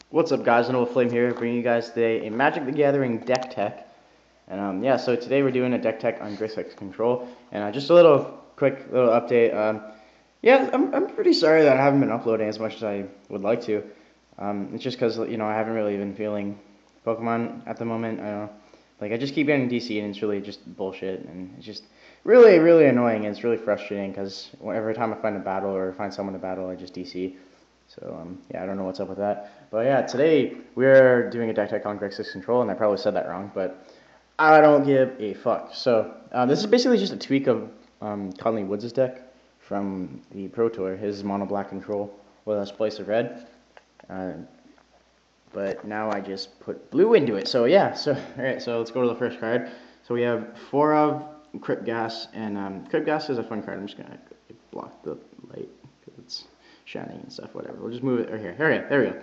What's up, guys? Thenobleflame here, bringing you guys today a Magic the Gathering deck tech. And yeah, so today we're doing a deck tech on Grixis control. And just a quick little update. Yeah, I'm pretty sorry that I haven't been uploading as much as I would like to. It's just because I haven't really been feeling Pokemon at the moment. I don't know, like I just keep getting DC and it's really just bullshit, and it's just really annoying, and it's really frustrating because every time I find a battle or find someone to battle, I just DC. So, yeah, I don't know what's up with that. But yeah, today we're doing a deck tech on Grixis control, and I probably said that wrong, but I don't give a fuck. So, this is basically just a tweak of Conley Woods' deck from the Pro Tour, his mono black control with a splice of red. But now I just put blue into it. So, yeah, alright, so let's go to the first card. So we have 4 of Crypt Ghast, and Crypt Ghast is a fun card. I'm just going to block the light because it's shining and stuff, whatever. We'll just move it right here. Alright, there we go.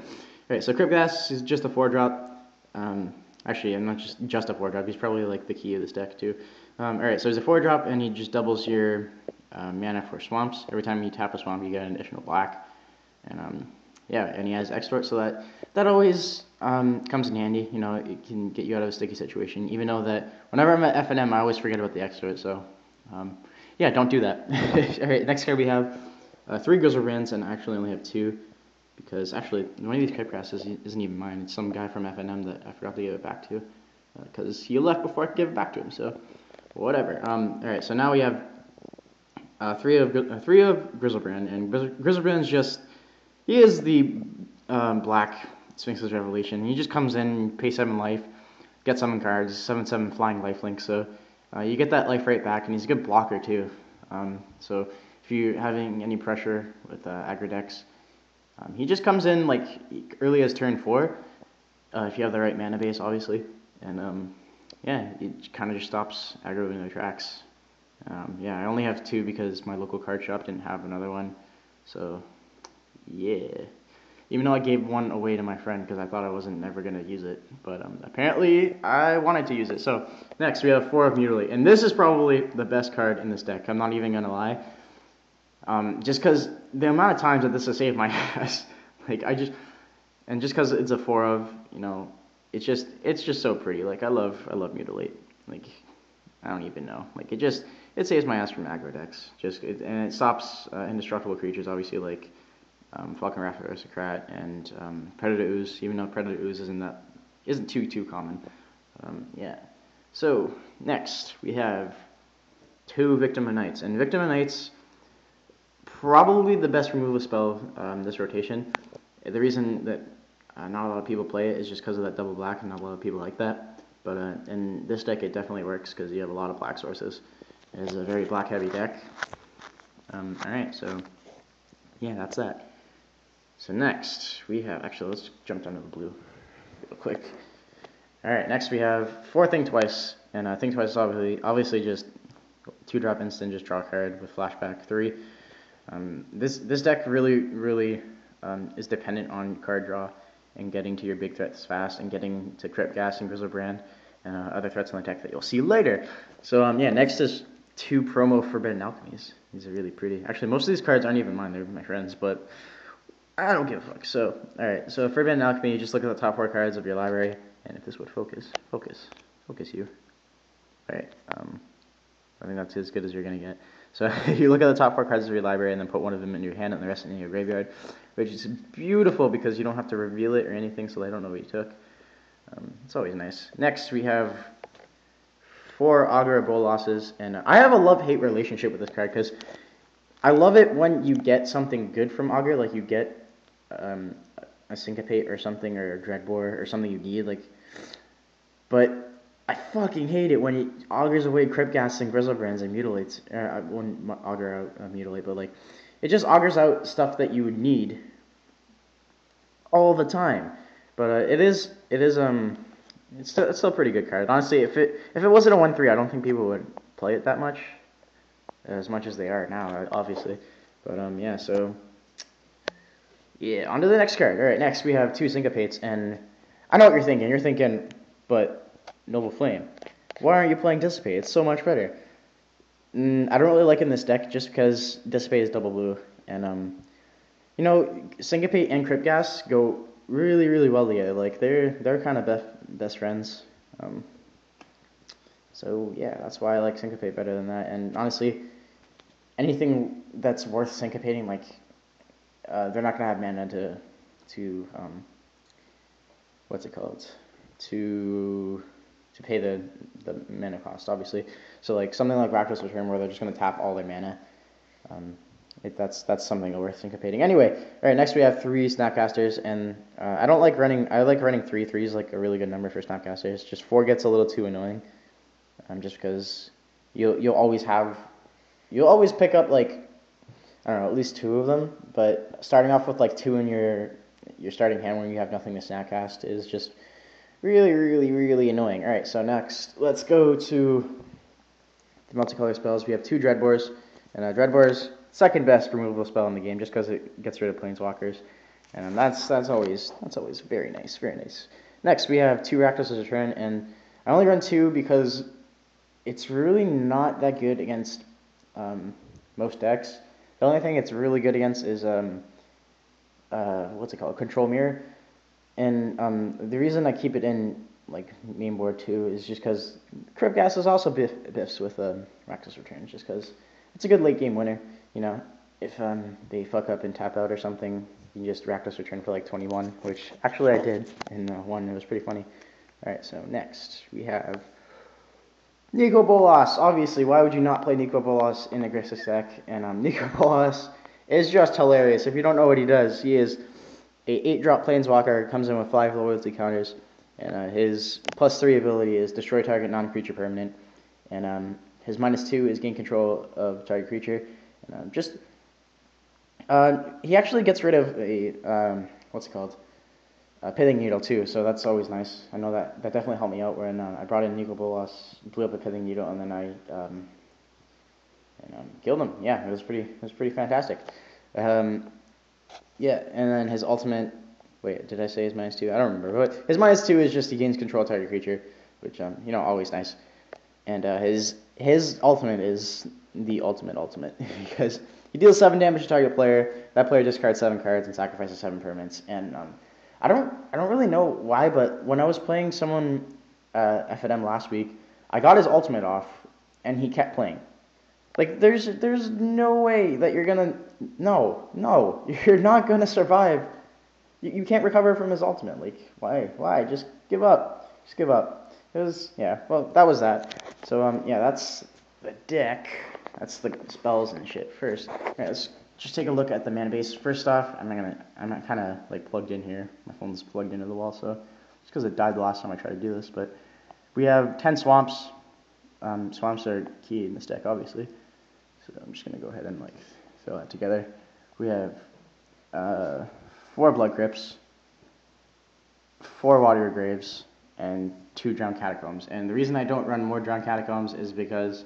Alright, so Crypt Ghast is just a 4-drop. Actually, I'm not just a 4-drop. He's probably like the key of this deck too. Alright, so he's a 4-drop, and he just doubles your mana for swamps. Every time you tap a swamp, you get an additional black. And yeah, and he has extort, so that always comes in handy. It can get you out of a sticky situation. Even though that whenever I'm at FNM, I always forget about the extort. So yeah, don't do that. Alright, next card we have 3 grisslbrands, and I actually only have 2. Because actually, one of these crypt ghast isn't even mine. It's some guy from FNM that I forgot to give it back to. Because he left before I could give it back to him, so whatever. Alright, so now we have 3 of grisslbrand, and grisslbrand is just, he is the black Sphinx's Revelation. He just comes in, pay 7 life, get summon cards, 7/7 flying lifelink, so you get that life right back, and he's a good blocker too. So if you're having any pressure with aggro decks, he just comes in like early as turn 4, if you have the right mana base, obviously, and yeah, it kind of just stops aggro in their tracks. Yeah, I only have 2 because my local card shop didn't have another one, so yeah. Even though I gave one away to my friend because I thought I wasn't never going to use it, but apparently I wanted to use it. So next we have 4 of Mutilate, and this is probably the best card in this deck. I'm not even going to lie. Just because the amount of times that this has saved my ass, just because it's a 4 of, it's just so pretty. Like I love Mutilate. Like I don't even know. Like it saves my ass from aggro decks. And it stops indestructible creatures, obviously, like Falcon Wrath Aristocrat and Predator Ooze. Even though Predator Ooze isn't too common. Yeah. So next we have 2 Victim of Nights, and Victim of Nights, probably the best removal spell this rotation. The reason that not a lot of people play it is just because of that double black, and not a lot of people like that. But in this deck, it definitely works because you have a lot of black sources. It is a very black heavy deck. Alright, so yeah, that's that. So next we have, actually let's jump down to the blue real quick. Alright, next we have 4 Think Twice, and Think Twice is obviously just 2-drop instant, just draw a card with flashback 3. This deck really is dependent on card draw and getting to your big threats fast, and getting to Crypt Ghast and grisslbrand and other threats on the deck that you'll see later. So yeah, next is 2 promo Forbidden Alchemies. These are really pretty. Actually, most of these cards aren't even mine, they're my friends, but I don't give a fuck. So alright, so Forbidden Alchemy, you just look at the top 4 cards of your library, and if this would focus you. Alright, I think that's as good as you're gonna get. So you look at the top 4 cards of your library, and then put one of them in your hand and the rest in your graveyard, which is beautiful because you don't have to reveal it or anything, so they don't know what you took. It's always nice. Next we have 4 Aggro Bolasses, and I have a love-hate relationship with this card because I love it when you get something good from Aggro, like you get a Syncopate or something, or a Dreadbore or something you need, but I fucking hate it when it augers away Crypt Ghast and grisslbrands and mutilates. I wouldn't auger out mutilate, but it just augers out stuff that you would need all the time. But it's still a pretty good card. Honestly, if it wasn't a 1/3, I don't think people would play it that much, as much as they are now, obviously. But yeah, so yeah, on to the next card. All right, next we have 2 Syncopates, and I know what you're thinking. You're thinking, but Thenobleflame, why aren't you playing Dissipate? It's so much better. I don't really like in this deck just because Dissipate is double blue, and Syncopate and Crypt Ghast go really, really well together. Like they're kind of best friends. So yeah, that's why I like syncopate better than that. And honestly, anything that's worth syncopating, like they're not gonna have mana to what's it called, to pay the mana cost, obviously. So like something like Rakdos Return, where they're just gonna tap all their mana. That's something worth syncopating. Anyway, all right. Next we have 3 Snapcasters, and I like running 3. 3 is like a really good number for Snapcasters. Just 4 gets a little too annoying, just because you'll always pick up like, I don't know, at least 2 of them. But starting off with like 2 in your starting hand when you have nothing to Snapcast is just really, really, really annoying. All right. So next, let's go to the multicolor spells. We have 2 Dreadbores. And Dreadbore's second best removable spell in the game, just because it gets rid of planeswalkers, and that's always very nice, very nice. Next, we have 2 Rakdos' Return, and I only run 2 because it's really not that good against most decks. The only thing it's really good against is what's it called, Control Mirror, and the reason I keep it in like main board too is just because Crypt Ghast is also biffs with Rakdos Return, just because it's a good late game winner. You know, if they fuck up and tap out or something, you can just Rakdos Return for like 21, which actually I did in one. It was pretty funny. Alright, so next we have Nico Bolas. Obviously, why would you not play Nico Bolas in a Grixis deck? And Nico Bolas is just hilarious. If you don't know what he does, he is a 8-drop planeswalker, comes in with 5 loyalty counters, and his +3 ability is destroy target non-creature permanent, and his -2 is gain control of target creature. And he actually gets rid of a what's it called, a Pithing Needle too. So that's always nice. I know that definitely helped me out when I brought in Nico Bolas, blew up a Pithing Needle, and then I killed him. Yeah, it was pretty fantastic. Yeah, and then his ultimate. Wait, did I say his -2? I don't remember. But his -2 is just he gains control of target creature, which always nice. And his ultimate is the ultimate because he deals 7 damage to target player. That player discards 7 cards and sacrifices 7 permanents. And I don't really know why, but when I was playing someone FNM last week, I got his ultimate off, and he kept playing. Like there's no way that you're gonna you're not gonna survive. You can't recover from his ultimate. Like why? Just give up. Just give up. It was, yeah, well, that was that. So, yeah, that's the deck. That's the spells and shit first. All right, let's just take a look at the mana base. First off, I'm not kind of, like, plugged in here. My phone's plugged into the wall, so it's because it died the last time I tried to do this. But we have 10 swamps. Swamps are key in this deck, obviously. So I'm just going to go ahead and, like, throw that together. We have 4 blood crypts, 4 watery graves, and 2 drowned catacombs. And the reason I don't run more drowned catacombs is because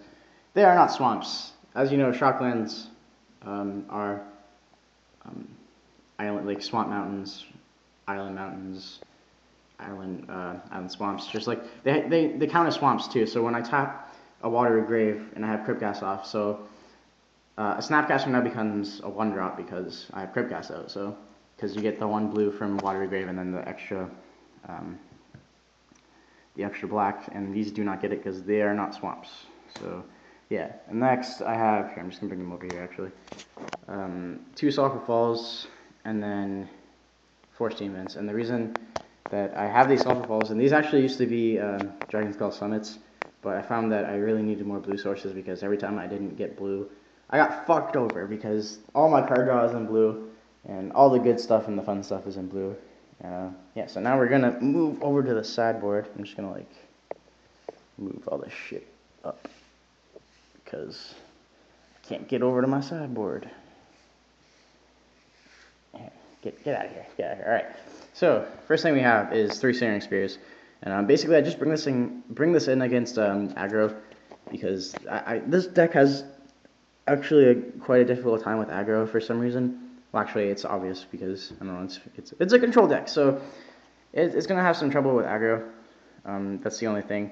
they are not swamps. As you know, shocklands are island, like swamp mountains, island mountains, island swamps. Just like they count as swamps too. So when I tap a watery grave and I have Crypt Ghast off, so a Snapcaster now becomes a 1-drop because I have Crypt Ghast out. So because you get the 1 blue from watery grave and then the extra black, and these do not get it because they are not swamps. So yeah, and next I have, here, I'm just gonna bring them over here actually, 2 Sulphur Falls, and then 4 Steam Vents. And the reason that I have these Sulphur Falls, and these actually used to be Dragon Skull Summits, but I found that I really needed more blue sources because every time I didn't get blue, I got fucked over because all my card draw is in blue, and all the good stuff and the fun stuff is in blue. Yeah, so now we're gonna move over to the sideboard. I'm just gonna like move all this shit up because I can't get over to my sideboard. Get out of here. Get out of here. All right. So first thing we have is 3 Searing Spears, and basically I just bring this in against aggro because this deck has actually quite a difficult time with aggro for some reason. Well, actually, it's obvious because, I don't know, it's a control deck, so it's going to have some trouble with aggro. That's the only thing.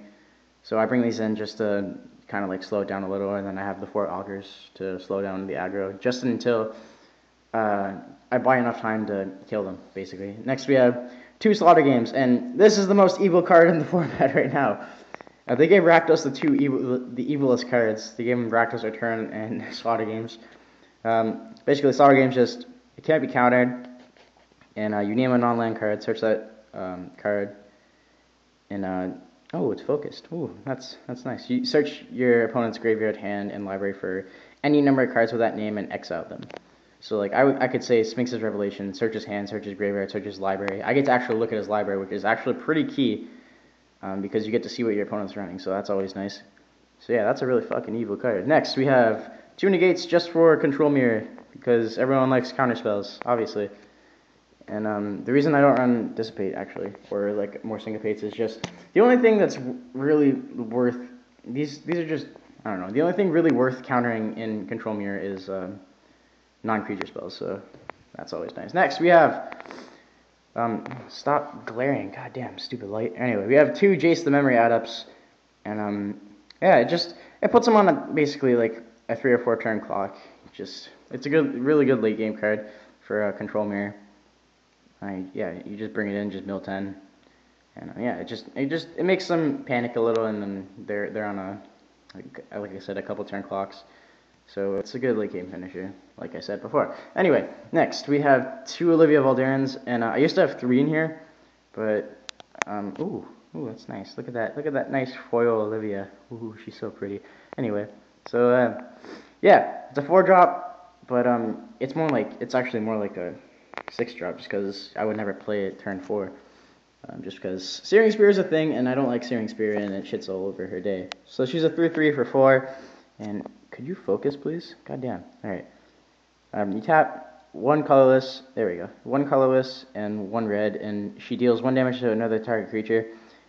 So I bring these in just to kind of like slow it down a little, and then I have the 4 augurs to slow down the aggro, just until I buy enough time to kill them, basically. Next we have 2 Slaughter Games, and this is the most evil card in the format right now. They gave Rakdos the evilest cards. They gave him Rakdos Return and Slaughter Games. Basically, Slaughter Games just, it can't be countered, and you name a non-land card, search that card, and oh, it's focused. Ooh, that's nice. You search your opponent's graveyard, hand, and library for any number of cards with that name and exile them. So like I could say Sphinx's Revelation, search his hand, search his graveyard, search his library. I get to actually look at his library, which is actually pretty key, because you get to see what your opponent's running, so that's always nice. So yeah, that's a really fucking evil card. Next, we have 2 negates just for Control Mirror, because everyone likes counter spells, obviously. And the reason I don't run Dissipate, actually, or like more Syncopates, is just the only thing that's really worth, these are just, I don't know, the only thing really worth countering in Control Mirror is non-creature spells, so that's always nice. Next, we have, stop glaring, goddamn, stupid light. Anyway, we have 2 Jace the Memory add-ups, and yeah, it puts them on basically like a 3 or 4 turn clock. It's a really good late game card for Control Mirror. Yeah, you just bring it in, just mill 10, and yeah, it makes them panic a little, and then they're on a, like I said, a couple turn clocks. So it's a good late game finisher, like I said before. Anyway, next we have 2 Olivia Valderans, and I used to have 3 in here, but ooh, that's nice. Look at that nice foil Olivia. Ooh, she's so pretty. Anyway, so yeah, it's a 4-drop, but it's actually more like a 6-drop, just because I would never play it turn 4. Just because Searing Spear is a thing, and I don't like Searing Spear, and it shits all over her day. So she's a 3/3 for 4, and could you focus, please? Goddamn. Alright. You tap 1 colorless, there we go, 1 colorless and 1 red, and she deals 1 damage to another target creature,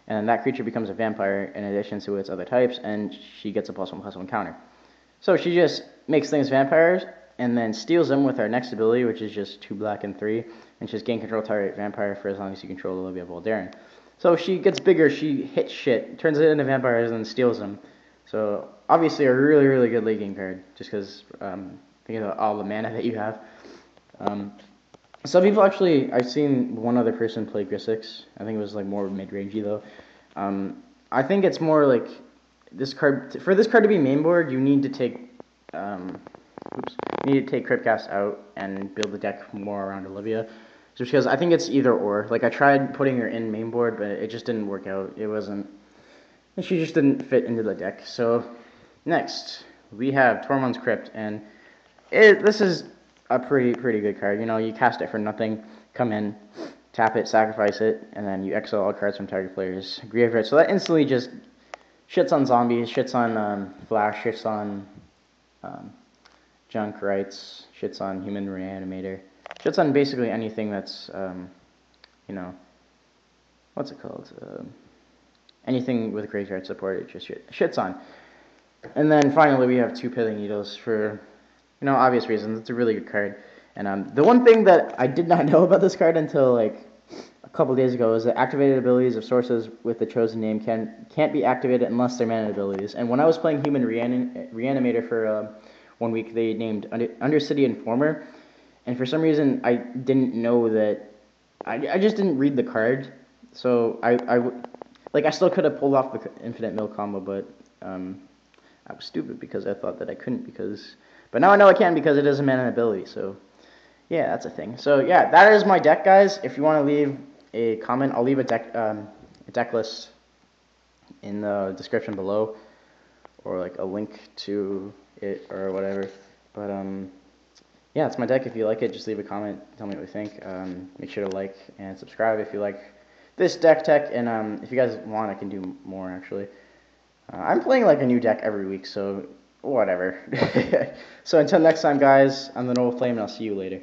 and that creature becomes a vampire in addition to its other types, and she gets a +1/+1 counter. So she just makes things vampires, and then steals them with our next ability, which is just 2 black and 3, and just gain control target vampire for as long as you control Olivia Valderan. So she gets bigger, she hits shit, turns it into vampires, and then steals them. So obviously a really good late game card, just because think of all the mana that you have. Some people actually, I've seen one other person play Grixis. I think it was like more mid-rangey though. I think it's more like this card, for this card to be main board, you need to take crypt ghast out and build the deck more around Olivia. Just because I think it's either or. Like I tried putting her in main board, but it just didn't work out. She just didn't fit into the deck. So next we have Tormund's Crypt, and this is a pretty good card. You know, you cast it for nothing, come in, tap it, sacrifice it, and then you exile all cards from target player's graveyard. So that instantly just shits on zombies, shits on flash, shits on junk rights, shits on human reanimator, shits on basically anything that's you know, what's it called? Anything with graveyard support, it just shits on. And then finally we have 2 Pithing Needles for, you know, obvious reasons. It's a really good card. And the one thing that I did not know about this card until like a couple days ago is that activated abilities of sources with the chosen name can't be activated unless they're mana abilities. And when I was playing Human Reanimator for 1 week, they named Undercity Informer, and for some reason I didn't know that. I just didn't read the card, so I still could have pulled off the infinite mill combo, but I was stupid because I thought that I couldn't, but now I know I can because it is a mana ability. So yeah, that's a thing. So yeah, that is my deck, guys. If you want to leave a comment, I'll leave a deck list in the description below, or like a link to it or whatever. But yeah, it's my deck. If you like it, just leave a comment, tell me what you think. Make sure to like and subscribe if you like this deck tech, and if you guys want, I can do more actually. I'm playing like a new deck every week, so whatever. So until next time, guys, I'm thenobleflame, and I'll see you later.